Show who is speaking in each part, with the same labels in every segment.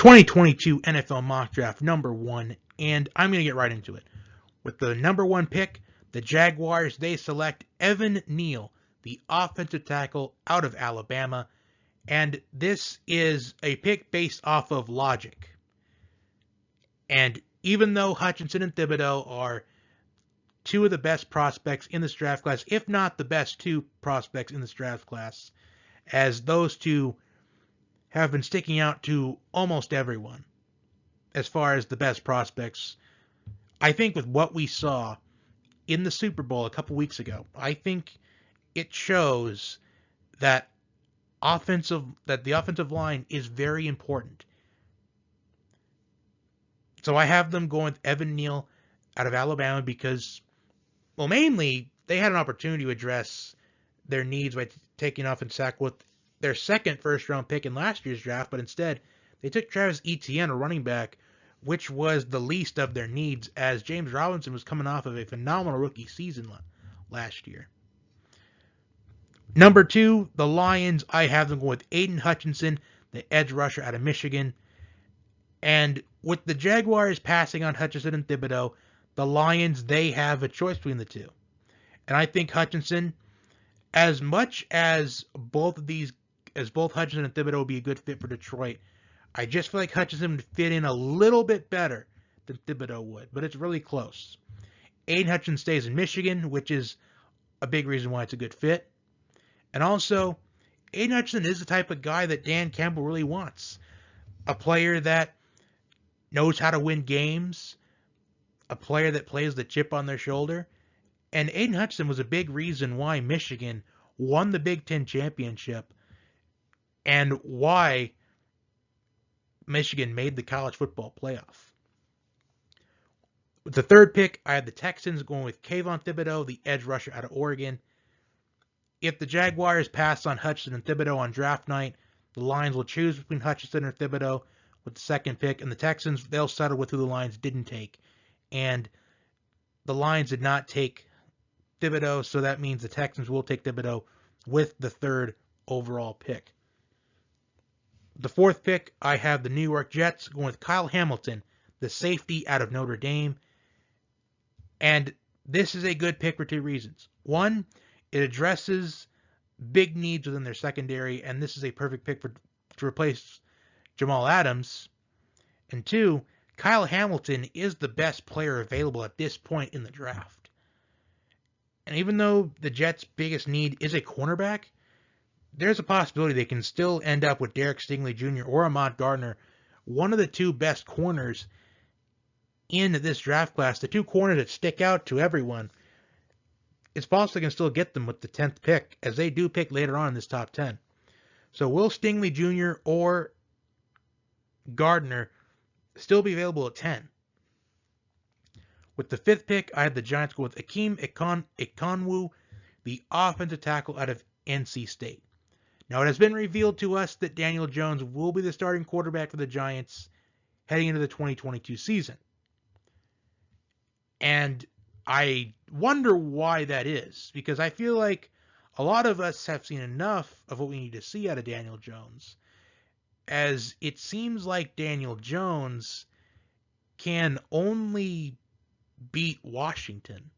Speaker 1: 2022 NFL Mock Draft number 1, and I'm going to get right into it. With the number 1 pick, the Jaguars, they select Evan Neal, the offensive tackle out of Alabama, and this is a pick based off of logic. And even though Hutchinson and Thibodeau are two of the best prospects in this draft class, if not the best two prospects in this draft class, as those two have been sticking out to almost everyone as far as the best prospects. I think with what we saw in the Super Bowl a couple weeks ago, I think it shows that the offensive line is very important. So I have them going with Evan Neal out of Alabama because, well, mainly they had an opportunity to address their needs by taking off and sack with their second first-round pick in last year's draft, but instead they took Travis Etienne, a running back, which was the least of their needs, as James Robinson was coming off of a phenomenal rookie season last year. Number 2, the Lions, I have them going with Aiden Hutchinson, the edge rusher out of Michigan. And with the Jaguars passing on Hutchinson and Thibodeau, the Lions, they have a choice between the two. And I think Hutchinson, as much as both Hutchinson and Thibodeau would be a good fit for Detroit, I just feel like Hutchinson would fit in a little bit better than Thibodeau would, but it's really close. Aiden Hutchinson stays in Michigan, which is a big reason why it's a good fit. And also, Aiden Hutchinson is the type of guy that Dan Campbell really wants. A player that knows how to win games, a player that plays the chip on their shoulder. And Aiden Hutchinson was a big reason why Michigan won the Big Ten championship and why Michigan made the college football playoff. With the third pick, I had the Texans going with Kayvon Thibodeau, the edge rusher out of Oregon. If the Jaguars pass on Hutchinson and Thibodeau on draft night, the Lions will choose between Hutchinson or Thibodeau with the second pick, and the Texans, they'll settle with who the Lions didn't take. And the Lions did not take Thibodeau, so that means the Texans will take Thibodeau with the third overall pick. The fourth pick, I have the New York Jets going with Kyle Hamilton, the safety out of Notre Dame. And this is a good pick for two reasons. One, it addresses big needs within their secondary, and this is a perfect pick to replace Jamal Adams. And two, Kyle Hamilton is the best player available at this point in the draft. And even though the Jets' biggest need is a cornerback, there's a possibility they can still end up with Derek Stingley Jr. or Ahmad Gardner, one of the two best corners in this draft class, the two corners that stick out to everyone. It's possible they can still get them with the 10th pick, as they do pick later on in this top 10. So will Stingley Jr. or Gardner still be available at 10? With the 5th pick, I had the Giants go with Akeem Ikonwu, the offensive tackle out of NC State. Now, it has been revealed to us that Daniel Jones will be the starting quarterback for the Giants heading into the 2022 season. And I wonder why that is, because I feel like a lot of us have seen enough of what we need to see out of Daniel Jones, as it seems like Daniel Jones can only beat Washington.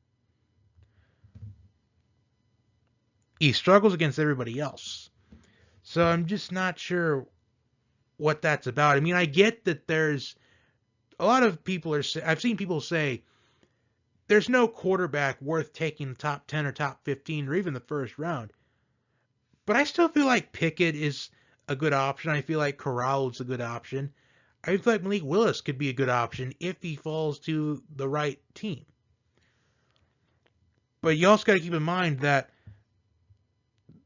Speaker 1: He struggles against everybody else. So I'm just not sure what that's about. I mean, I get that there's a lot of people I've seen people say there's no quarterback worth taking the top 10 or top 15 or even the first round. But I still feel like Pickett is a good option. I feel like Corral is a good option. I feel like Malik Willis could be a good option if he falls to the right team. But you also got to keep in mind that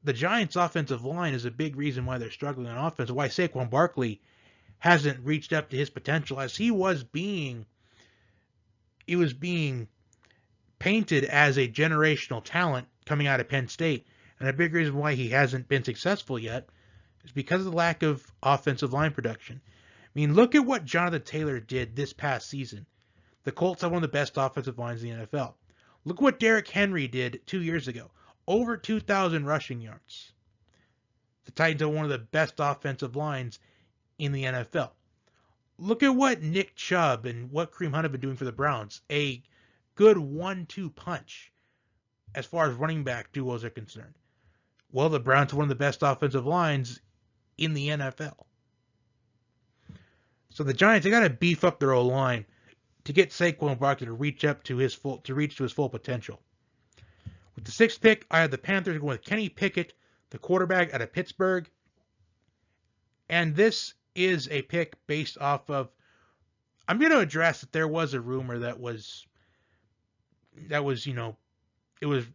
Speaker 1: the Giants' offensive line is a big reason why they're struggling on offense, why Saquon Barkley hasn't reached up to his potential, as he was being painted as a generational talent coming out of Penn State. And a big reason why he hasn't been successful yet is because of the lack of offensive line production. I mean, look at what Jonathan Taylor did this past season. The Colts have one of the best offensive lines in the NFL. Look what Derrick Henry did 2 years ago. Over 2,000 rushing yards. The Titans are one of the best offensive lines in the NFL. look at what Nick Chubb and what Kareem Hunt have been doing for the Browns. A good 1-2 punch as far as running back duos are concerned. Well, the Browns are one of the best offensive lines in the NFL. So the Giants, they got to beef up their O-line to get Saquon Barkley to reach to his full potential. With the 6th pick, I have the Panthers going with Kenny Pickett, the quarterback out of Pittsburgh. And this is a pick based off of, I'm going to address that there was a rumor that was, it was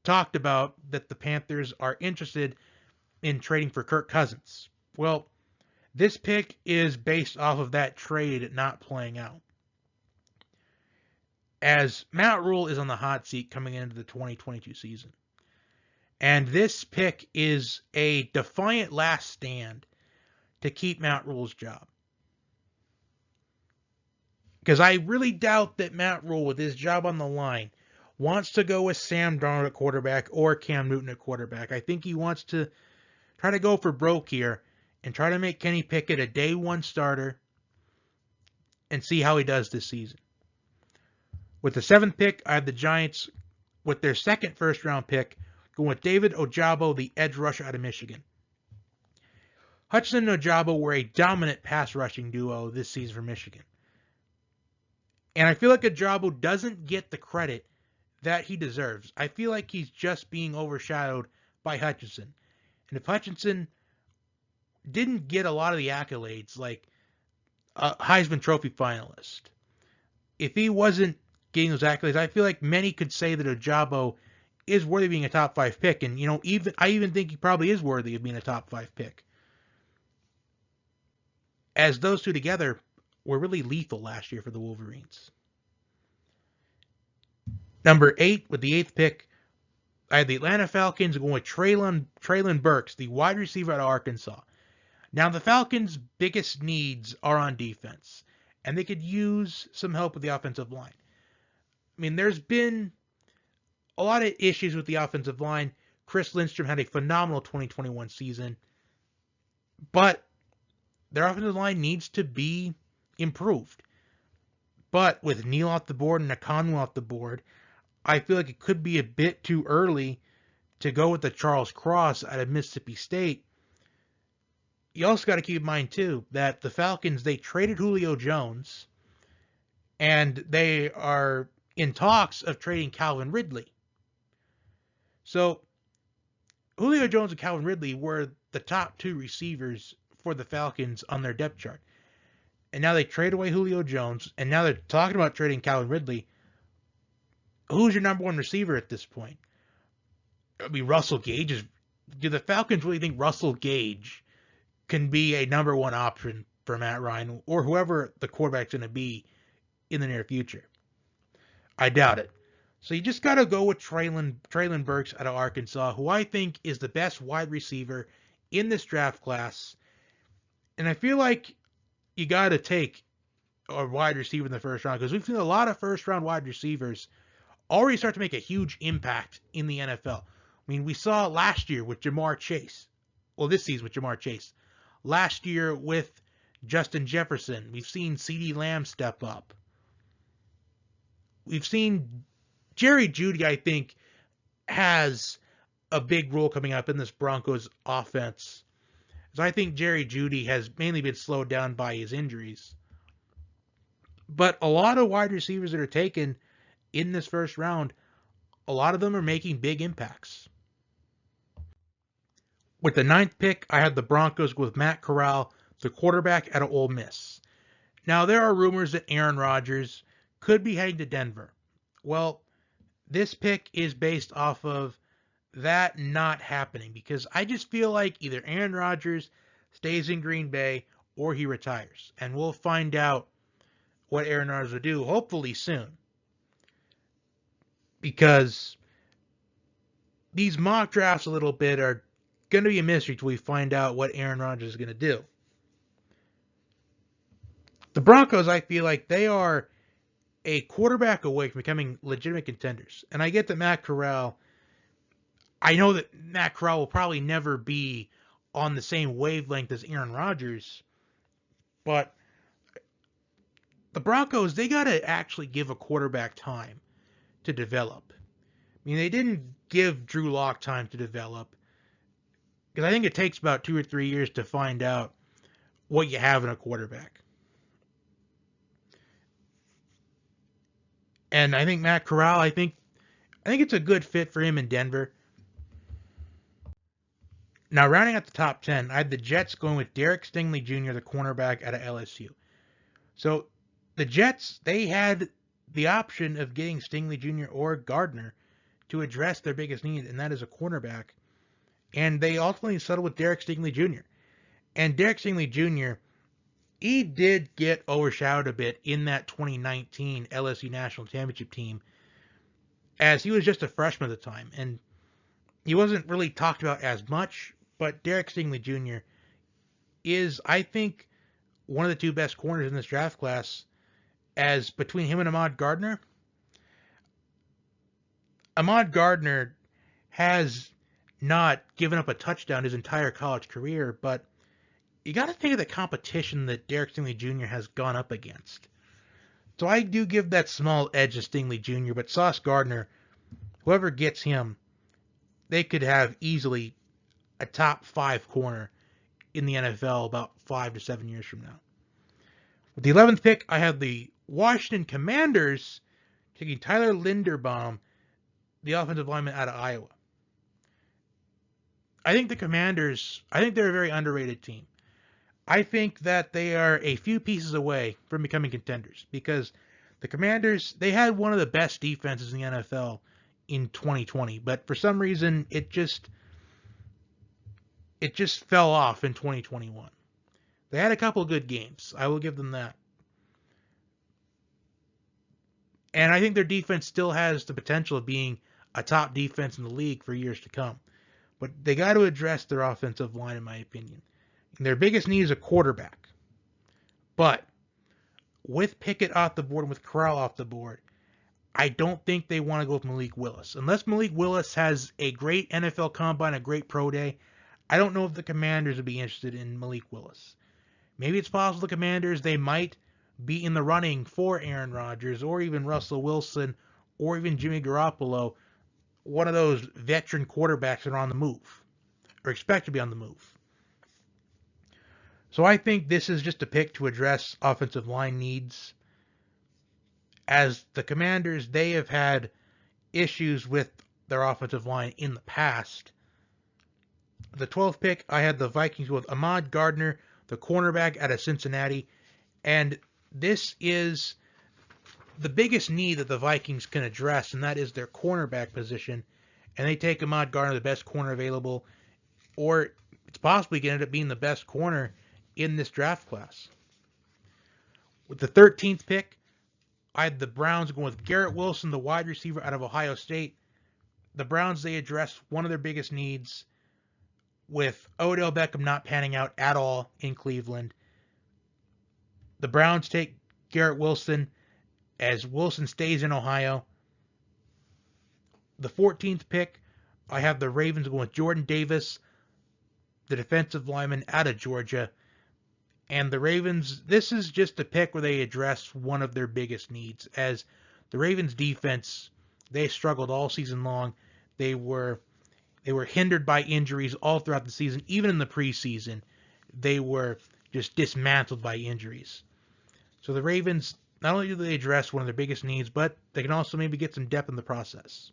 Speaker 1: talked about that the Panthers are interested in trading for Kirk Cousins. Well, this pick is based off of that trade not playing out. As Matt Rule is on the hot seat coming into the 2022 season. And this pick is a defiant last stand to keep Matt Rule's job. Because I really doubt that Matt Rule, with his job on the line, wants to go with Sam Darnold at quarterback or Cam Newton at quarterback. I think he wants to try to go for broke here and try to make Kenny Pickett a day one starter and see how he does this season. With the 7th pick, I have the Giants with their 2nd first-round pick going with David Ojabo, the edge rusher out of Michigan. Hutchinson and Ojabo were a dominant pass rushing duo this season for Michigan. And I feel like Ojabo doesn't get the credit that he deserves. I feel like he's just being overshadowed by Hutchinson. And if Hutchinson didn't get a lot of the accolades, like a Heisman Trophy finalist, if he wasn't getting those accolades, I feel like many could say that Ojabo is worthy of being a top 5 pick. And, I even think he probably is worthy of being a top 5 pick. As those two together were really lethal last year for the Wolverines. Number 8, with the 8th pick, I had the Atlanta Falcons going with Treylon Burks, the wide receiver out of Arkansas. Now, the Falcons' biggest needs are on defense, and they could use some help with the offensive line. I mean, there's been a lot of issues with the offensive line. Chris Lindstrom had a phenomenal 2021 season, but their offensive line needs to be improved. But with Neal off the board and Nakanu off the board, I feel like it could be a bit too early to go with the Charles Cross out of Mississippi State. You also got to keep in mind, too, that the Falcons, they traded Julio Jones, and they are in talks of trading Calvin Ridley. So, Julio Jones and Calvin Ridley were the top 2 receivers for the Falcons on their depth chart. And now they trade away Julio Jones, and now they're talking about trading Calvin Ridley. Who's your number 1 receiver at this point? I mean, Russell Gage. Do the Falcons really think Russell Gage can be a number 1 option for Matt Ryan or whoever the quarterback's going to be in the near future? I doubt it. So you just got to go with Treylon Burks out of Arkansas, who I think is the best wide receiver in this draft class. And I feel like you got to take a wide receiver in the first round, because we've seen a lot of first-round wide receivers already start to make a huge impact in the NFL. I mean, we saw last year with Jamar Chase. Well, this season with Jamar Chase. Last year with Justin Jefferson. We've seen CeeDee Lamb step up. We've seen Jerry Jeudy, I think, has a big role coming up in this Broncos offense. So I think Jerry Jeudy has mainly been slowed down by his injuries. But a lot of wide receivers that are taken in this first round, a lot of them are making big impacts. With the 9th pick, I had the Broncos with Matt Corral, the quarterback out of Ole Miss. Now, there are rumors that Aaron Rodgers could be heading to Denver. Well, this pick is based off of that not happening, because I just feel like either Aaron Rodgers stays in Green Bay or he retires. And we'll find out what Aaron Rodgers will do, hopefully soon. Because these mock drafts a little bit are going to be a mystery till we find out what Aaron Rodgers is going to do. The Broncos, I feel like they are a quarterback away from becoming legitimate contenders. And I get that Matt Corral, I know that Matt Corral will probably never be on the same wavelength as Aaron Rodgers, but the Broncos, they got to actually give a quarterback time to develop. I mean, they didn't give Drew Lock time to develop because I think it takes about 2 or 3 years to find out what you have in a quarterback. And I think Matt Corral, I think it's a good fit for him in Denver. Now, rounding out the top 10, I had the Jets going with Derek Stingley Jr., the cornerback out of LSU. So the Jets, they had the option of getting Stingley Jr. or Gardner to address their biggest need, and that is a cornerback. And they ultimately settled with Derek Stingley Jr. And Derek Stingley Jr., he did get overshadowed a bit in that 2019 LSU National Championship team, as he was just a freshman at the time, and he wasn't really talked about as much, but Derek Stingley Jr. is, I think, one of the two best corners in this draft class, as between him and Ahmad Gardner. Ahmad Gardner has not given up a touchdown his entire college career, but you got to think of the competition that Derek Stingley Jr. has gone up against. So I do give that small edge to Stingley Jr., but Sauce Gardner, whoever gets him, they could have easily a top 5 corner in the NFL about 5 to 7 years from now. With the 11th pick, I have the Washington Commanders taking Tyler Linderbaum, the offensive lineman out of Iowa. I think the Commanders, they're a very underrated team. I think that they are a few pieces away from becoming contenders because the Commanders, they had one of the best defenses in the NFL in 2020, but for some reason it just fell off in 2021. They had a couple of good games. I will give them that. And I think their defense still has the potential of being a top defense in the league for years to come. But they got to address their offensive line, in my opinion. And their biggest need is a quarterback. But with Pickett off the board and with Corral off the board, I don't think they want to go with Malik Willis. Unless Malik Willis has a great NFL combine, a great pro day, I don't know if the Commanders would be interested in Malik Willis. Maybe it's possible the Commanders, they might be in the running for Aaron Rodgers or even Russell Wilson or even Jimmy Garoppolo, one of those veteran quarterbacks that are on the move or expect to be on the move. So I think this is just a pick to address offensive line needs. As the Commanders, they have had issues with their offensive line in the past. The 12th pick, I had the Vikings with Ahmad Gardner, the cornerback out of Cincinnati. And this is the biggest need that the Vikings can address, and that is their cornerback position. And they take Ahmad Gardner, the best corner available, or it's possibly going to end up being the best corner in this draft class. With the 13th pick, I had the Browns going with Garrett Wilson, the wide receiver out of Ohio State. The Browns, they address one of their biggest needs with Odell Beckham not panning out at all in Cleveland. The Browns take Garrett Wilson as Wilson stays in Ohio. The 14th pick, I have the Ravens going with Jordan Davis, the defensive lineman out of Georgia. And the Ravens, this is just a pick where they address one of their biggest needs. As the Ravens defense, they struggled all season long. They were hindered by injuries all throughout the season. Even in the preseason, they were just dismantled by injuries. So the Ravens, not only do they address one of their biggest needs, but they can also maybe get some depth in the process.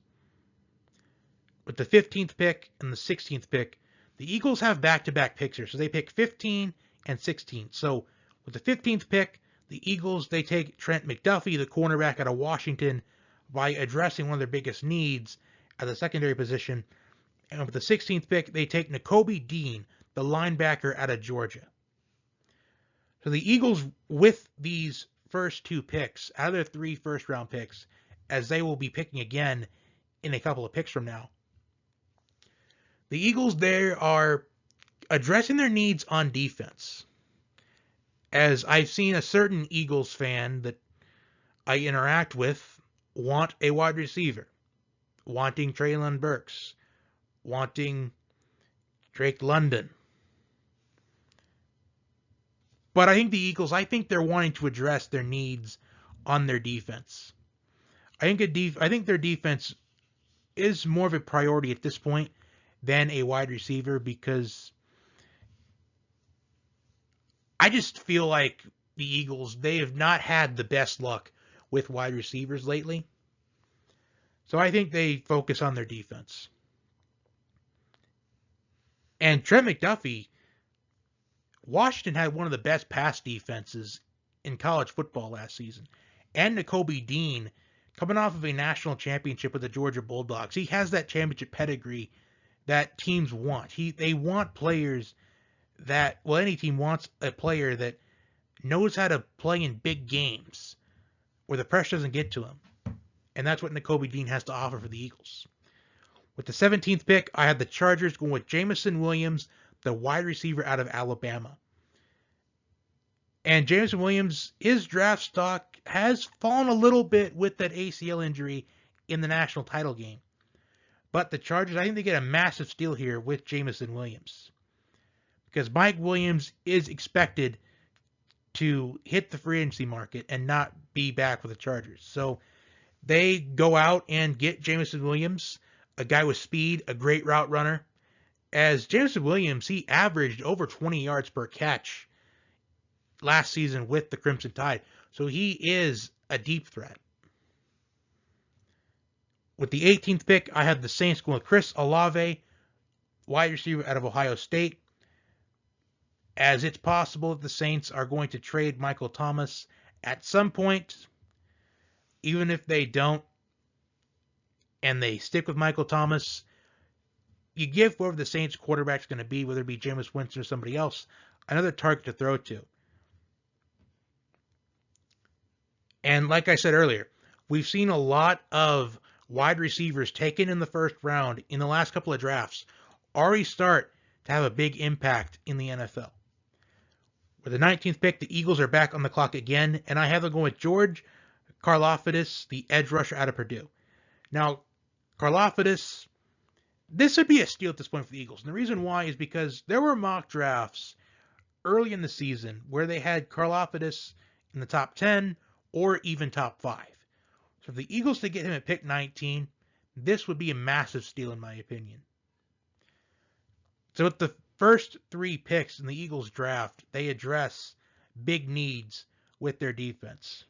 Speaker 1: With the 15th pick and the 16th pick, the Eagles have back-to-back picks here. So they pick 15 and 16. So with the 15th pick, the Eagles, they take Trent McDuffie, the cornerback out of Washington, by addressing one of their biggest needs at the secondary position. And with the 16th pick, they take Nakobe Dean, the linebacker out of Georgia. So the Eagles, with these first two picks, out of their 3 first-round picks, as they will be picking again in a couple of picks from now, the Eagles, they are addressing their needs on defense. As I've seen a certain Eagles fan that I interact with want a wide receiver, wanting Treylon Burks, wanting Drake London. But I think the Eagles, I think they're wanting to address their needs on their defense. I think their defense is more of a priority at this point than a wide receiver, because I just feel like the Eagles, they have not had the best luck with wide receivers lately. So I think they focus on their defense. And Trent McDuffie, Washington had one of the best pass defenses in college football last season. And Nakobe Dean, coming off of a national championship with the Georgia Bulldogs, he has that championship pedigree that teams want. They want players that, well, any team wants a player that knows how to play in big games where the pressure doesn't get to him. And that's what Nakobe Dean has to offer for the Eagles. With the 17th pick, I had the Chargers going with Jameson Williams, the wide receiver out of Alabama. And Jameson Williams, his draft stock has fallen a little bit with that ACL injury in the national title game. But the Chargers, I think they get a massive steal here with Jameson Williams, because Mike Williams is expected to hit the free agency market and not be back with the Chargers. So they go out and get Jameson Williams, a guy with speed, a great route runner. As Jameson Williams, he averaged over 20 yards per catch last season with the Crimson Tide. So he is a deep threat. With the 18th pick, I had the Saints going with Chris Olave, wide receiver out of Ohio State, as it's possible that the Saints are going to trade Michael Thomas at some point. Even if they don't, and they stick with Michael Thomas, you give whoever the Saints quarterback's going to be, whether it be Jameis Winston or somebody else, another target to throw to. And like I said earlier, we've seen a lot of wide receivers taken in the first round in the last couple of drafts already start to have a big impact in the NFL. With the 19th pick, the Eagles are back on the clock again, and I have them going with George Karlaftis, the edge rusher out of Purdue. Now, Karlaftis, this would be a steal at this point for the Eagles. And the reason why is because there were mock drafts early in the season where they had Karlaftis in the top 10 or even top 5. So for the Eagles to get him at pick 19, this would be a massive steal in my opinion. So with the first 3 picks in the Eagles draft, they address big needs with their defense.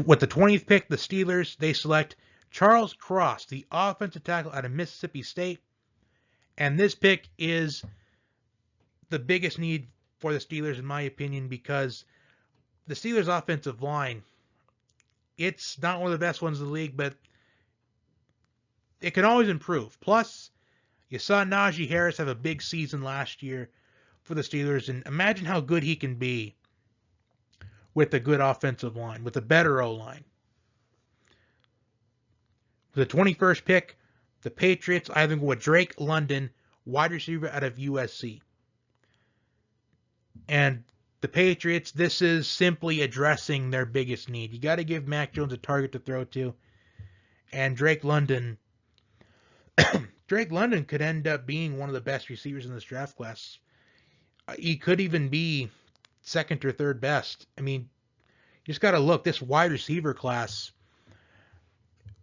Speaker 1: With the 20th pick, the Steelers, they select Charles Cross, the offensive tackle out of Mississippi State. And this pick is the biggest need for the Steelers, in my opinion, because the Steelers' offensive line, it's not one of the best ones in the league, but it can always improve. Plus, you saw Najee Harris have a big season last year for the Steelers, and imagine how good he can be with a good offensive line, with a better O-line. The 21st pick, the Patriots, I think with Drake London, wide receiver out of USC. And the Patriots, this is simply addressing their biggest need. You got to give Mac Jones a target to throw to. And Drake London could end up being one of the best receivers in this draft class. He could even be second or third best. I mean, you just got to look. This wide receiver class,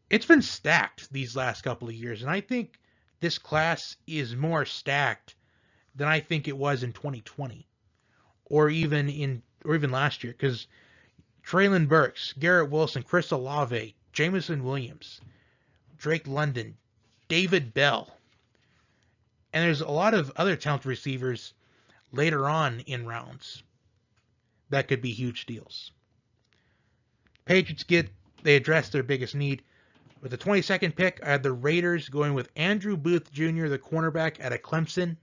Speaker 1: it's been stacked these last couple of years. And I think this class is more stacked than I think it was in 2020. Or even last year. Because Treylon Burks, Garrett Wilson, Chris Olave, Jameson Williams, Drake London, David Bell. And there's a lot of other talented receivers later on in rounds that could be huge deals. Patriots they address their biggest need. With the 22nd pick, I had the Raiders going with Andrew Booth Jr., the cornerback out of Clemson.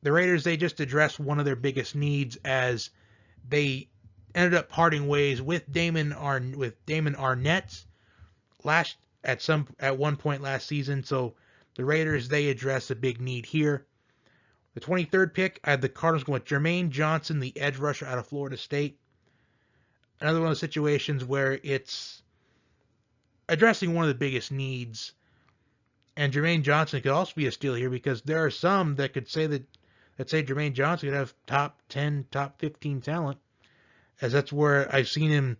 Speaker 1: The Raiders, they just addressed one of their biggest needs as they ended up parting ways with Damon Arnett at one point last season. So the Raiders, they address a big need here. The 23rd pick, I had the Cardinals going with Jermaine Johnson, the edge rusher out of Florida State. Another one of the situations where it's addressing one of the biggest needs. And Jermaine Johnson could also be a steal here because there are some that could say that let's say Jermaine Johnson could have top 10, top 15 talent, as that's where I've seen him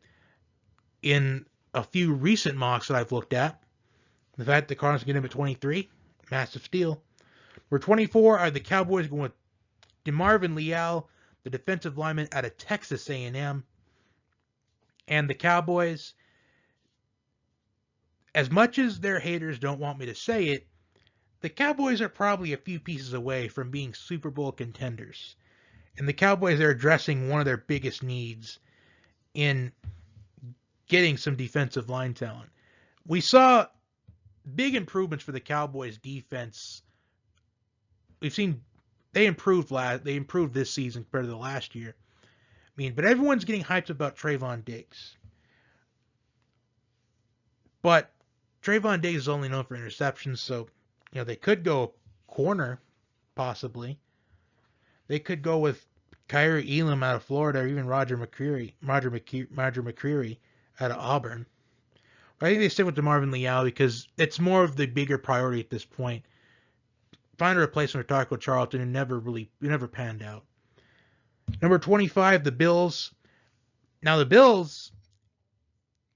Speaker 1: in a few recent mocks that I've looked at. The fact that the Cardinals get him at 23, massive steal. Where 24 are the Cowboys going with DeMarvin Leal, the defensive lineman out of Texas A&M. And the Cowboys, as much as their haters don't want me to say it, the Cowboys are probably a few pieces away from being Super Bowl contenders. And the Cowboys are addressing one of their biggest needs in getting some defensive line talent. We saw big improvements for the Cowboys defense. We've seen they improved this season compared to the last year. I mean, but everyone's getting hyped about Trayvon Diggs. But Trayvon Diggs is only known for interceptions, so they could go corner, possibly. They could go with Kyrie Elam out of Florida, or even Roger McCreary out of Auburn. But I think they stick with DeMarvin Leal because it's more of the bigger priority at this point. Find a replacement for Taco Charlton, who never panned out. Number 25, the Bills. Now the Bills,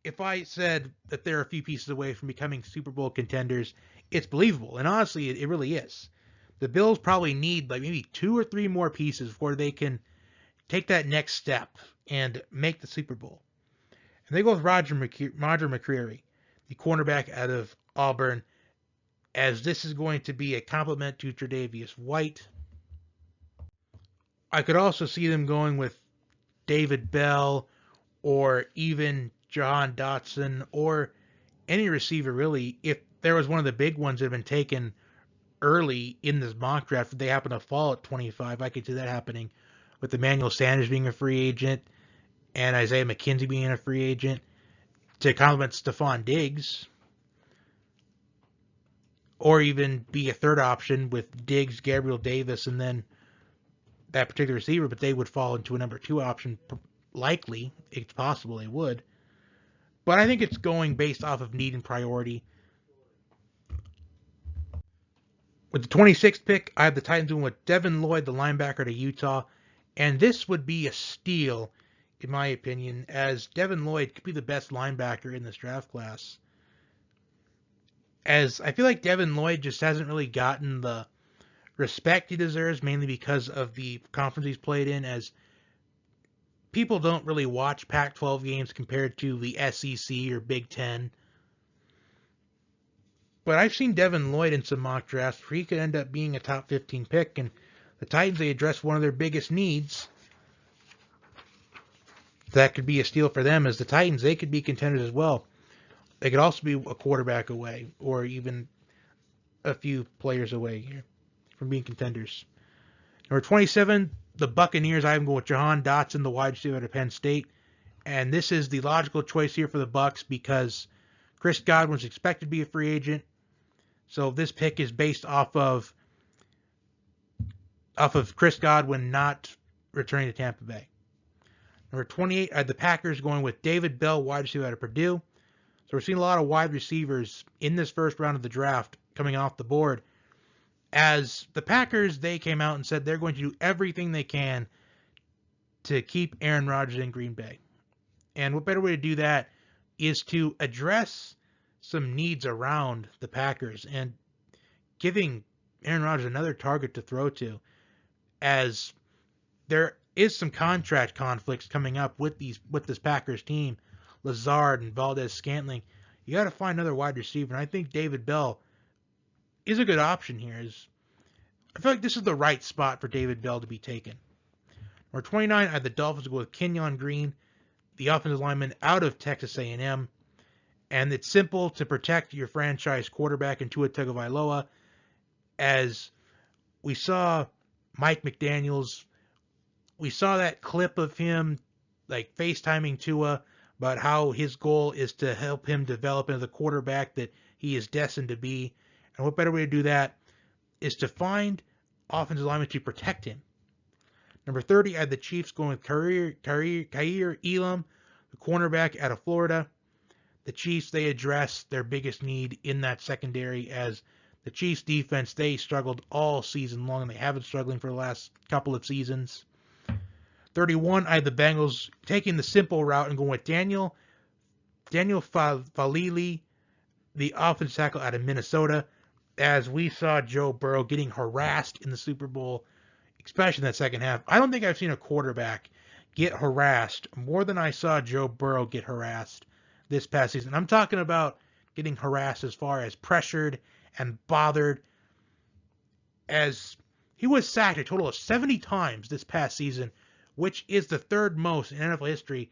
Speaker 1: if I said that they're a few pieces away from becoming Super Bowl contenders, it's believable. And honestly, it really is. The Bills probably need like maybe 2 or 3 more pieces before they can take that next step and make the Super Bowl. And they go with Roger McCreary, the cornerback out of Auburn, as this is going to be a complement to Tre'Davious White. I could also see them going with David Bell or even Jahan Dotson or any receiver really. If there was one of the big ones that have been taken early in this mock draft, if they happen to fall at 25, I could see that happening with Emmanuel Sanders being a free agent and Isaiah McKenzie being a free agent to complement Stephon Diggs, or even be a third option with Diggs, Gabriel Davis, and then that particular receiver, but they would fall into a number 2 option. Likely, it's possible they would. But I think it's going based off of need and priority. With the 26th pick, I have the Titans going with Devin Lloyd, the linebacker to Utah. And this would be a steal, in my opinion, as Devin Lloyd could be the best linebacker in this draft class. As I feel like Devin Lloyd just hasn't really gotten the respect he deserves, mainly because of the conference he's played in, as people don't really watch Pac-12 games compared to the SEC or Big Ten. But I've seen Devin Lloyd in some mock drafts where he could end up being a top 15 pick, and the Titans, they address one of their biggest needs. That could be a steal for them, as the Titans, they could be contenders as well. They could also be a quarterback away, or even a few players away here from being contenders. Number 27, the Buccaneers. I am going with Jahan Dotson, the wide receiver out of Penn State. And this is the logical choice here for the Bucs because Chris Godwin's expected to be a free agent. So this pick is based off of Chris Godwin not returning to Tampa Bay. Number 28, the Packers going with David Bell, wide receiver out of Purdue. So we're seeing a lot of wide receivers in this first round of the draft coming off the board. As the Packers, they came out and said they're going to do everything they can to keep Aaron Rodgers in Green Bay. And what better way to do that is to address some needs around the Packers and giving Aaron Rodgers another target to throw to, as there is some contract conflicts coming up with this Packers team, Lazard and Valdez-Scantling. You got to find another wide receiver, and I think David Bell is a good option here. I feel like this is the right spot for David Bell to be taken. Number 29, I had the Dolphins go with Kenyon Green, the offensive lineman out of Texas A&M. And it's simple to protect your franchise quarterback in Tua Tagovailoa, as we saw Mike McDaniels. We saw that clip of him like FaceTiming Tua about how his goal is to help him develop into the quarterback that he is destined to be. And what better way to do that is to find offensive linemen to protect him. Number 30, I had the Chiefs going with Kaiir Elam, the cornerback out of Florida. The Chiefs, they address their biggest need in that secondary, as The Chiefs defense, they struggled all season long, and they have been struggling for the last couple of seasons. 31, I had the Bengals taking the simple route and going with Daniel Falili, the offensive tackle out of Minnesota, as we saw Joe Burrow getting harassed in the Super Bowl, especially in that second half. I don't think I've seen a quarterback get harassed more than I saw Joe Burrow get harassed this past season. I'm talking about getting harassed as far as pressured and bothered, as he was sacked a total of 70 times this past season, which is the third most in NFL history.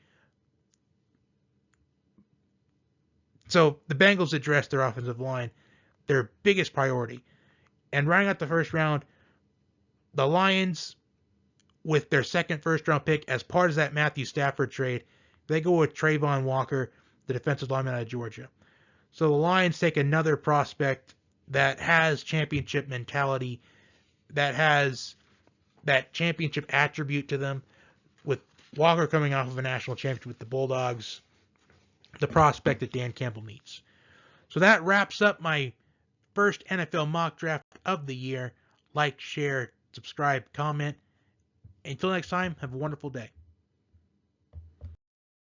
Speaker 1: So the Bengals addressed their offensive line, their biggest priority. And rounding out the first round, the Lions, with their second first-round pick, as part of that Matthew Stafford trade, they go with Trayvon Walker, the defensive lineman out of Georgia. So the Lions take another prospect that has championship mentality, that has that championship attribute to them, with Walker coming off of a national championship with the Bulldogs, the prospect that Dan Campbell needs. So that wraps up my first NFL mock draft of the year. Like, share, subscribe, comment. Until next time, have a wonderful day.